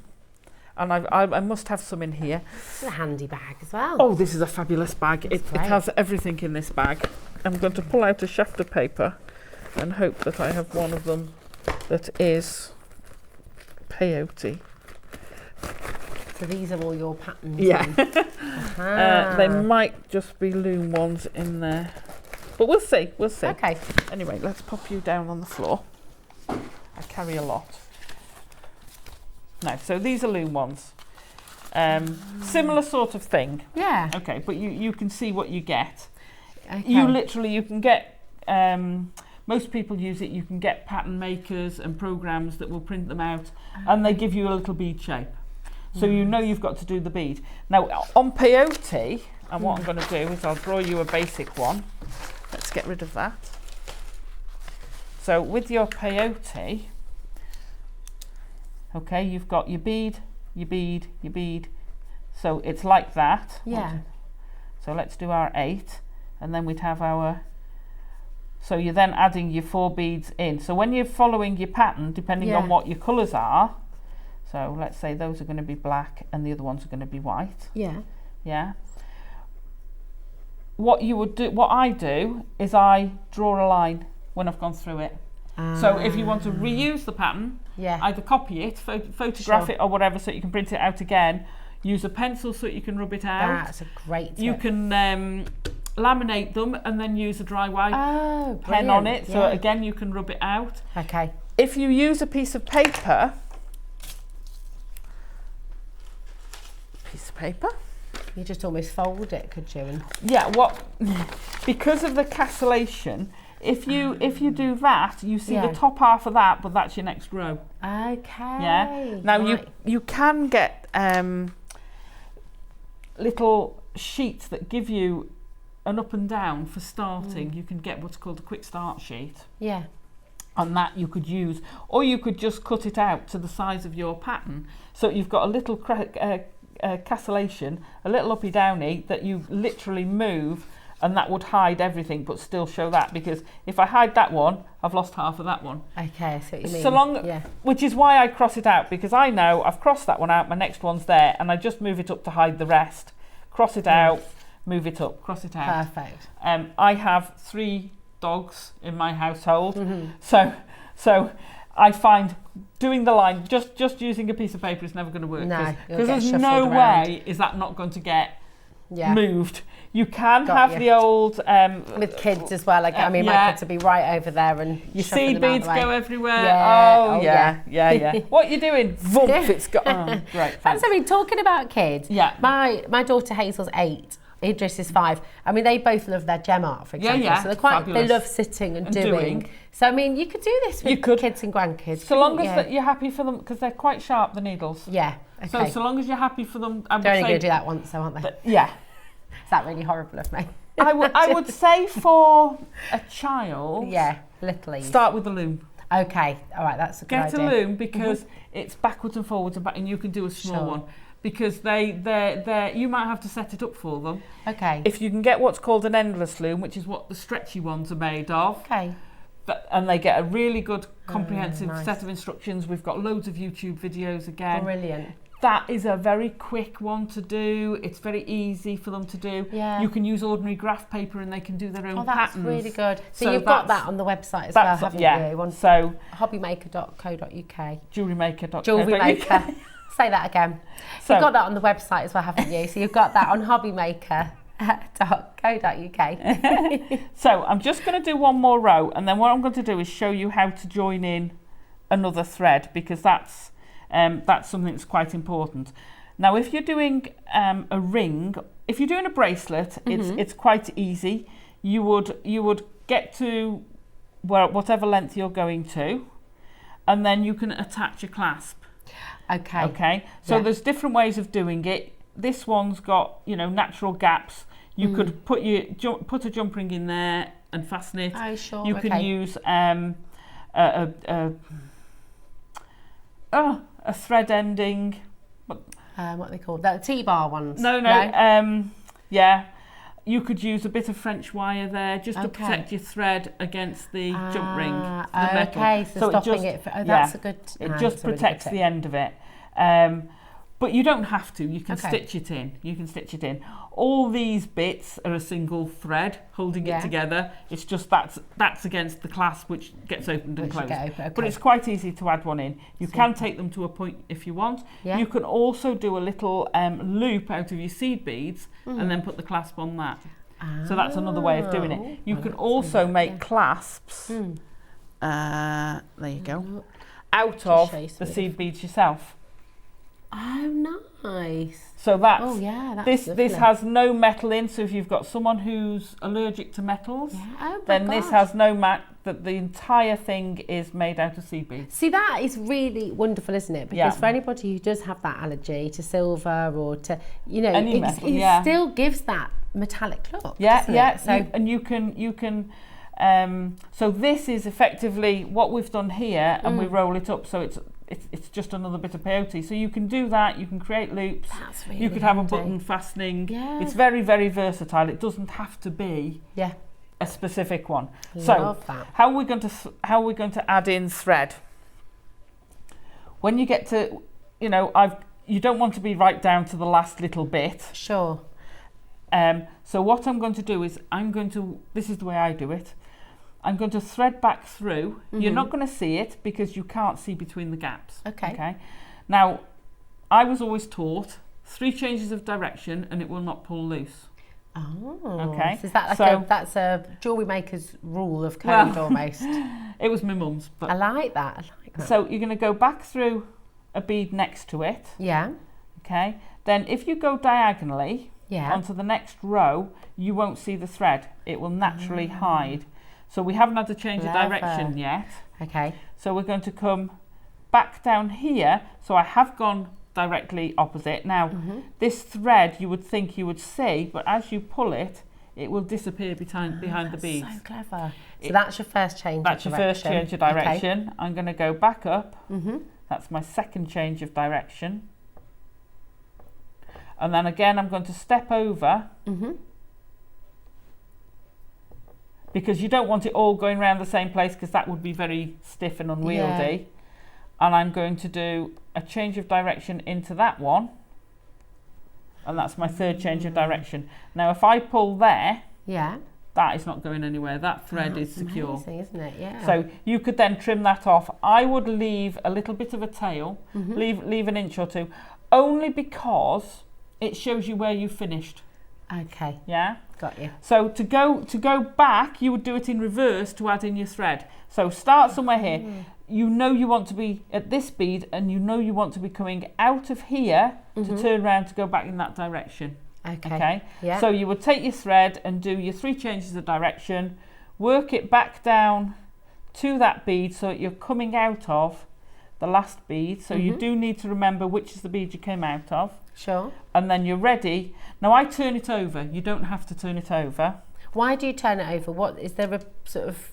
and I must have some in here.
It's a handy bag as well.
Oh, this is a fabulous bag. It has everything in this bag. I'm going to pull out a shaft of paper and hope that I have one of them that is peyote.
So these are all your patterns.
Yeah. They might just be loom ones in there, but we'll see.
Okay.
Anyway, let's pop you down on the floor. I carry a lot. No, so these are loom ones. Similar sort of thing.
Yeah.
Okay, but you can see what you get.
Okay.
You can get, most people use it, you can get pattern makers and programs that will print them out, and they give you a little bead shape. So you know you've got to do the bead. Now on peyote, and what I'm going to do is I'll draw you a basic one. Let's get rid of that. So with your peyote, okay, you've got your bead, your bead, your bead. So it's like that.
Yeah.
So let's do our 8, and then we'd have our, so you're then adding your 4 beads in. So when you're following your pattern, depending on what your colours are, so let's say those are going to be black and the other ones are going to be white.
Yeah.
Yeah. What I do is I draw a line when I've gone through it. So if you want to reuse the pattern, either copy it, photograph it or whatever so you can print it out again, use a pencil so you can rub it out.
That's a great tip.
You can laminate them and then use a dry white pen on it. So again, you can rub it out.
Okay.
if you use a piece of paper,
You just almost fold it, could you? And
yeah, because of the castellation, if you do that, you see the top half of that, but that's your next row.
Okay.
Yeah. Now you can get little sheets that give you an up and down for starting. You can get what's called a quick start sheet.
Yeah.
And that you could use, or you could just cut it out to the size of your pattern. So you've got a little castellation, a little uppy downy that you literally move, and that would hide everything but still show that, because if I hide that one, I've lost half of that one.
Okay, I see what you mean.
So long, which is why I cross it out, because I know I've crossed that one out, my next one's there, and I just move it up to hide the rest. Cross it out, move it up, cross it out.
Perfect.
I have 3 dogs in my household, so I find doing the line, just using a piece of paper is never going to work, because there's no way is that not going to get moved. You can have the old
with kids as well. Like I mean, my kids will be right over there, and
your seed beads go everywhere.
Yeah.
What are you doing? Vump, it's got. Oh, great.
That's, I mean, talking about kids. Yeah. My daughter Hazel's 8. Idris is 5. I mean, they both love their gem art, for example. So they're quite. Fabulous. They love sitting and doing. So I mean, you could do this with kids and grandkids.
So long as that you're happy for them, because they're quite sharp, the needles.
Yeah. Okay.
So long as you're happy for them,
they're only going to do that once, though, aren't they?
Yeah.
Is that really horrible of me?
I would say for a child.
Yeah, little.
Start with the loom.
Okay, all right, that's a good idea.
Get a loom, because it's backwards and forwards and you can do a small one. Because they you might have to set it up for them.
Okay.
If you can get what's called an endless loom, which is what the stretchy ones are made of.
Okay.
And they get a really good comprehensive set of instructions. We've got loads of YouTube videos again.
Brilliant.
That is a very quick one to do. It's very easy for them to do. Yeah. You can use ordinary graph paper and they can do their own patterns.
Oh, that's really good. So you've got that on the website as well, haven't you?
So
hobbymaker.co.uk.
JewelleryMaker.co.uk.
JewelleryMaker. Say that again. So you've got that on the website as well, haven't you? So you've got that on hobbymaker.co.uk.
So I'm just going to do one more row, and then what I'm going to do is show you how to join in another thread, because that's something that's quite important. Now, if you're doing a ring, if you're doing a bracelet, it's quite easy. You would get to whatever length you're going to, and then you can attach a clasp. Okay. So there's different ways of doing it. This one's got natural gaps. You could put a jump ring in there and fasten it.
Oh, sure.
You can use a thread ending.
What are they called? The T-bar ones.
No. You could use a bit of French wire there just to protect your thread against the jump ring. The metal.
Okay, so stopping it. That's a good.
It just protects the end of it. But you don't have to. You can stitch it in. All these bits are a single thread holding it together. It's just that's against the clasp, which gets opened and closed. But it's quite easy to add one in. You can take them to a point if you want. Yeah. You can also do a little loop out of your seed beads and then put the clasp on that. So that's another way of doing it. You can also make clasps. There you go. Out of the seed beads yourself.
Oh, nice.
So that's this has no metal in. So if you've got someone who's allergic to metals, then this has no that the entire thing is made out of seed beads.
See, that is really wonderful, isn't it? Because for anybody who does have that allergy to silver or to it still gives that metallic look.
So you can. So this is effectively what we've done here, and we roll it up. So it's just another bit of peyote. So you can do that. You can create loops.
That's really
you could have a button fastening. Yeah. It's very, very versatile. It doesn't have to be a specific one.
Love that.
How are we going to add in thread? When you get to, you don't want to be right down to the last little bit.
Sure.
So what I'm going to do is this is the way I do it. I'm going to thread back through. You're not going to see it because you can't see between the gaps. Okay. Now, I was always taught 3 changes of direction and it will not pull loose.
Oh,
okay.
So is that like that's a jewellery maker's rule of code almost?
It was my mum's. But
I like that.
So you're going to go back through a bead next to it.
Yeah.
Okay. Then if you go diagonally onto the next row, you won't see the thread. It will naturally hide. So we haven't had to change the direction yet.
Okay.
So we're going to come back down here. So I have gone directly opposite. Now, this thread you would think you would see, but as you pull it, it will disappear behind the beads.
So clever. So that's your first change
That's
of direction.
your first change of direction.
Okay.
I'm going to go back up. That's my second change of direction. And then again, I'm going to step over. Because you don't want it all going around the same place, because that would be very stiff and unwieldy. Yeah. And I'm going to do a change of direction into that one. And that's my third change of direction. Now, if I pull there, that is not going anywhere. That thread is secure.
Amazing, isn't it? Yeah.
So you could then trim that off. I would leave a little bit of a tail, leave an inch or two, only because it shows you where you finished.
Okay.
Yeah?
Got you.
So to go back, you would do it in reverse to add in your thread. So start somewhere here. You know you want to be at this bead, and you know you want to be coming out of here to turn around to go back in that direction. Okay. Yeah. So you would take your thread and do your 3 changes of direction, work it back down to that bead so that you're coming out of the last bead. So you do need to remember which is the bead you came out of.
Sure.
And then you're ready. Now I turn it over. You don't have to turn it over.
Why do you turn it over? What is there a sort of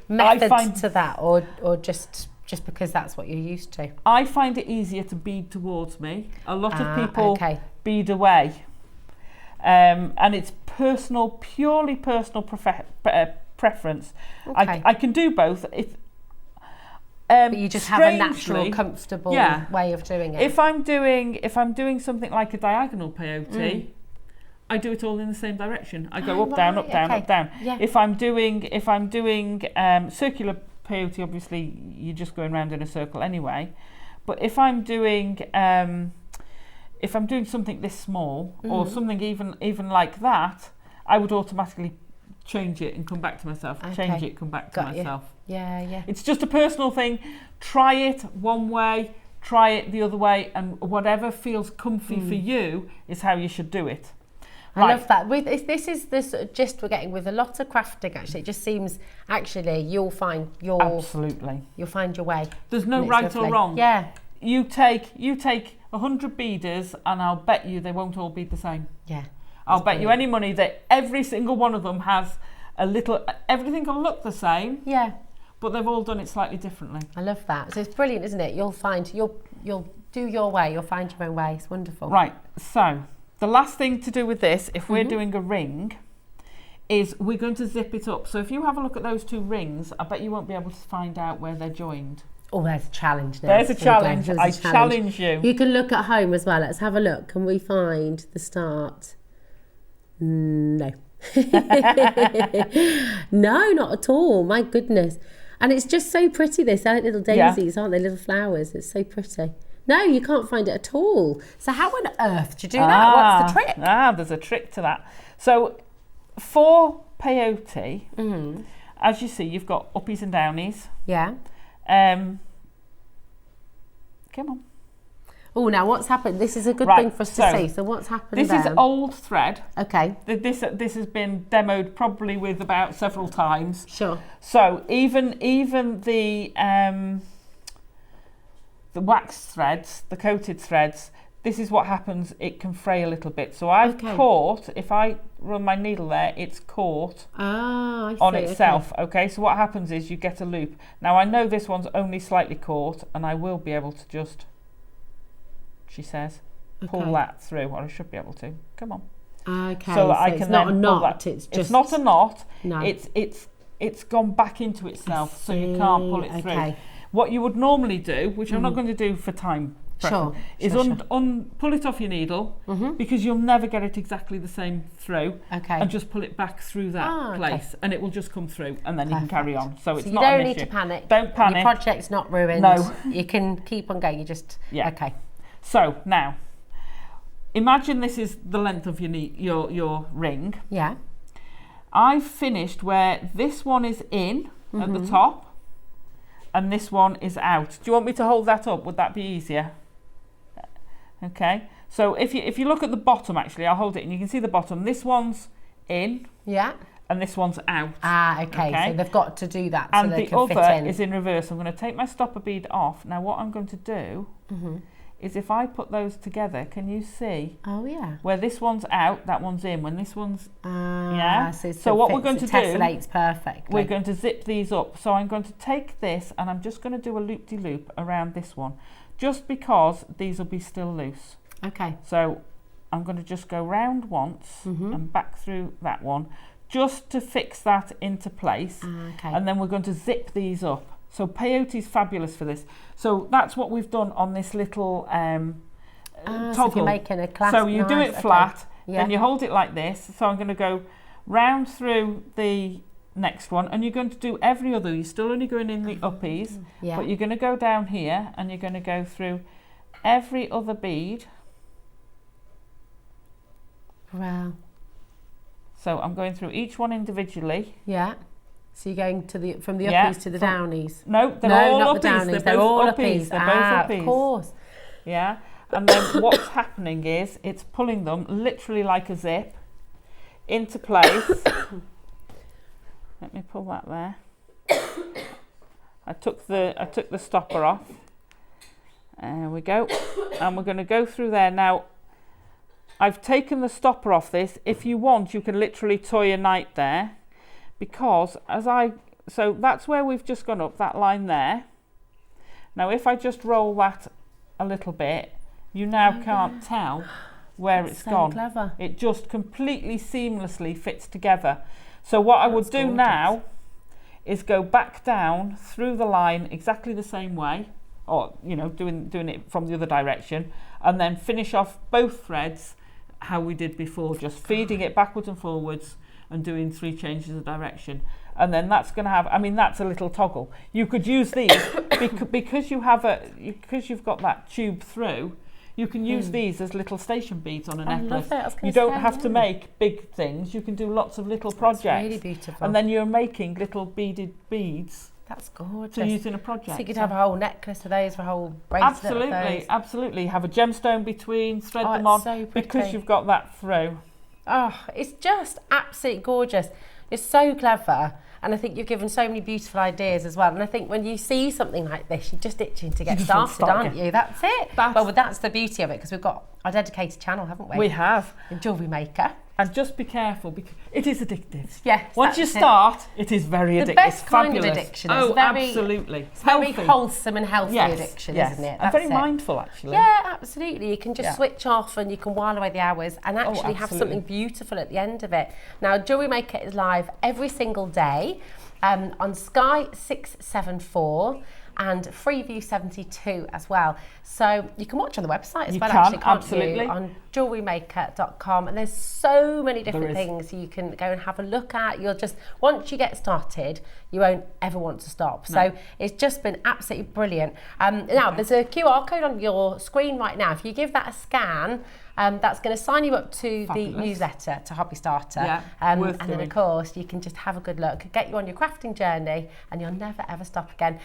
method to that, or just because that's what you're used to?
I find it easier to bead towards me. A lot of people bead away, and it's purely personal preference.
Okay.
I can do both.
But you just have a natural, comfortable way of doing it.
If I'm doing something like a diagonal peyote, I do it all in the same direction. I go up, down, up, down, up, down. Yeah. If I'm doing circular peyote, obviously you're just going around in a circle anyway. But if I'm doing something this small or something even like that, I would automatically change it and come back to myself. Change it, come back to myself.
Yeah.
It's just a personal thing. Try it one way, try it the other way, and whatever feels comfy for you is how you should do it.
I love that. This is the sort of gist we're getting with a lot of crafting. Actually, it just seems you'll find your way.
There's no right or wrong.
Yeah.
You take 100 beaders, and I'll bet you they won't all bead the same.
Yeah.
I'll bet you any money that every single one of them has a little. Everything will look the same.
Yeah.
But they've all done it slightly differently.
I love that. So it's brilliant, isn't it? You'll do your way. You'll find your own way. It's wonderful.
Right. So the last thing to do with this, if we're doing a ring, is we're going to zip it up. So if you have a look at those 2 rings, I bet you won't be able to find out where they're joined.
Oh, there's a challenge now.
There's a challenge. I challenge you.
You can look at home as well. Let's have a look. Can we find the start? No. No, not at all. My goodness. And it's just so pretty. They're like little daisies, aren't they? Little flowers. It's so pretty. No, you can't find it at all. So how on earth do you do that? What's the trick?
There's a trick to that. So for peyote, as you see, you've got uppies and downies.
Yeah.
Come on.
Oh, now what's happened? This is a good thing for us to see. So what's happened
This is old thread.
Okay.
This has been demoed probably with about several times.
Sure.
So even the wax threads, the coated threads, this is what happens. It can fray a little bit. So I've caught, if I run my needle there, it's caught on itself. Okay, so what happens is you get a loop. Now I know this one's only slightly caught, and I will be able to just, she says, pull that through, or I should be able to. Come on.
Okay,
so that I can
it's not
then
a
pull
knot.
that.
It's
not a knot.
No.
It's gone back into itself, so you can't pull it through. What you would normally do, which I'm not going to do for time, is pull it off your needle, because you'll never get it exactly the same through, and just pull it back through that place, and it will just come through, and then you can carry on. So it's not an issue. You don't need to
panic.
Don't panic.
Your project's not ruined.
No.
You can keep on going. You just okay.
So now, imagine this is the length of your ring.
Yeah.
I've finished where this one is in at the top and this one is out. Do you want me to hold that up? Would that be easier? Okay. So if you look at the bottom, actually, I'll hold it and you can see the bottom. This one's in.
Yeah.
And this one's out.
Ah, okay. So they've got to do that
and
so they
the
can fit
other
in.
is in reverse. I'm going to take my stopper bead off. Now what I'm going to do is if I put those together, can you see?
Oh yeah.
Where this one's out, that one's in. When this one's
So
what we're going to do,
tessellates perfectly.
we're going to zip these up. So I'm going to take this and I'm just going to do a loop-de-loop around this one, just because these will be still loose.
Okay.
So I'm going to just go round once and back through that one, just to fix that into place.
Okay.
And then we're going to zip these up. So peyote's fabulous for this. So that's what we've done on this little toggle.
So if you're making a clasp,
so you do it flat,
Yeah.
then you hold it like this. So I'm going to go round through the next one, and you're going to do every other. You're still only going in the uppies, but you're going to go down here and you're going to go through every other bead.
Wow.
So I'm going through each one individually.
Yeah. So you're going to from the uppies to the downies?
No, they're all
not
uppies.
the downies.
They're
all
both uppies. They're both uppies.
Of course.
Yeah. And then what's happening is it's pulling them literally like a zip into place. Let me pull that there. I took the stopper off. There we go. And we're going to go through there now. I've taken the stopper off this. If you want, you can literally toy a knot there, because so that's where we've just gone up, that line there. Now if I just roll that a little bit, you now can't tell where it's gone.
Clever.
It just completely seamlessly fits together. So what I would do now is go back down through the line exactly the same way, or doing it from the other direction, and then finish off both threads how we did before, just feeding it backwards and forwards and doing 3 changes of direction. And then that's going to have, that's a little toggle. You could use these because you've got that tube through. You can use these as little station beads on a necklace. You don't have to make big things. You can do lots of little projects.
That's really beautiful.
And then you're making little beaded beads.
That's gorgeous.
To use in a project.
So you could have a whole necklace of those, a whole bracelet
absolutely,
of those.
Absolutely. Have a gemstone between, thread them on,
so
because you've got that through.
Oh, it's just absolutely gorgeous. It's so clever. And I think you've given so many beautiful ideas as well. And I think when you see something like this, you're just itching to get started, aren't you? That's it. Well, that's the beauty of it, because we've got our dedicated channel, haven't we?
We have.
The JewelleryMaker.
And just be careful, because it is addictive.
Yes.
Once you start, it is very addictive.
The best kind
fabulous.
of addiction.
Absolutely.
It's very wholesome and healthy addiction, isn't it?
And very mindful, actually.
Yeah, absolutely. You can just switch off and you can while away the hours and actually have something beautiful at the end of it. Now, JewelleryMaker is live every single day on Sky 674. And Freeview 72 as well. So you can watch on the website as can't
absolutely.
You? On jewellerymaker.com. And there's so many different things you can go and have a look at. You'll just, once you get started, you won't ever want to stop. No. So it's just been absolutely brilliant. Now, there's a QR code on your screen right now. If you give that a scan, that's going to sign you up to the newsletter to Hobby Starter.
Yeah,
and then, of course, you can just have a good look, get you on your crafting journey, and you'll never, ever stop again.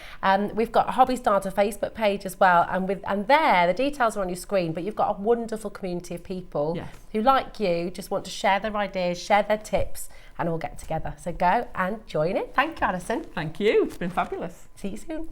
We've got a Hobby Starter Facebook page as well, and there, the details are on your screen, but you've got a wonderful community of people who, like you, just want to share their ideas, share their tips, and all get together. So go and join it. Thank you, Alison.
Thank you. It's been fabulous.
See you soon.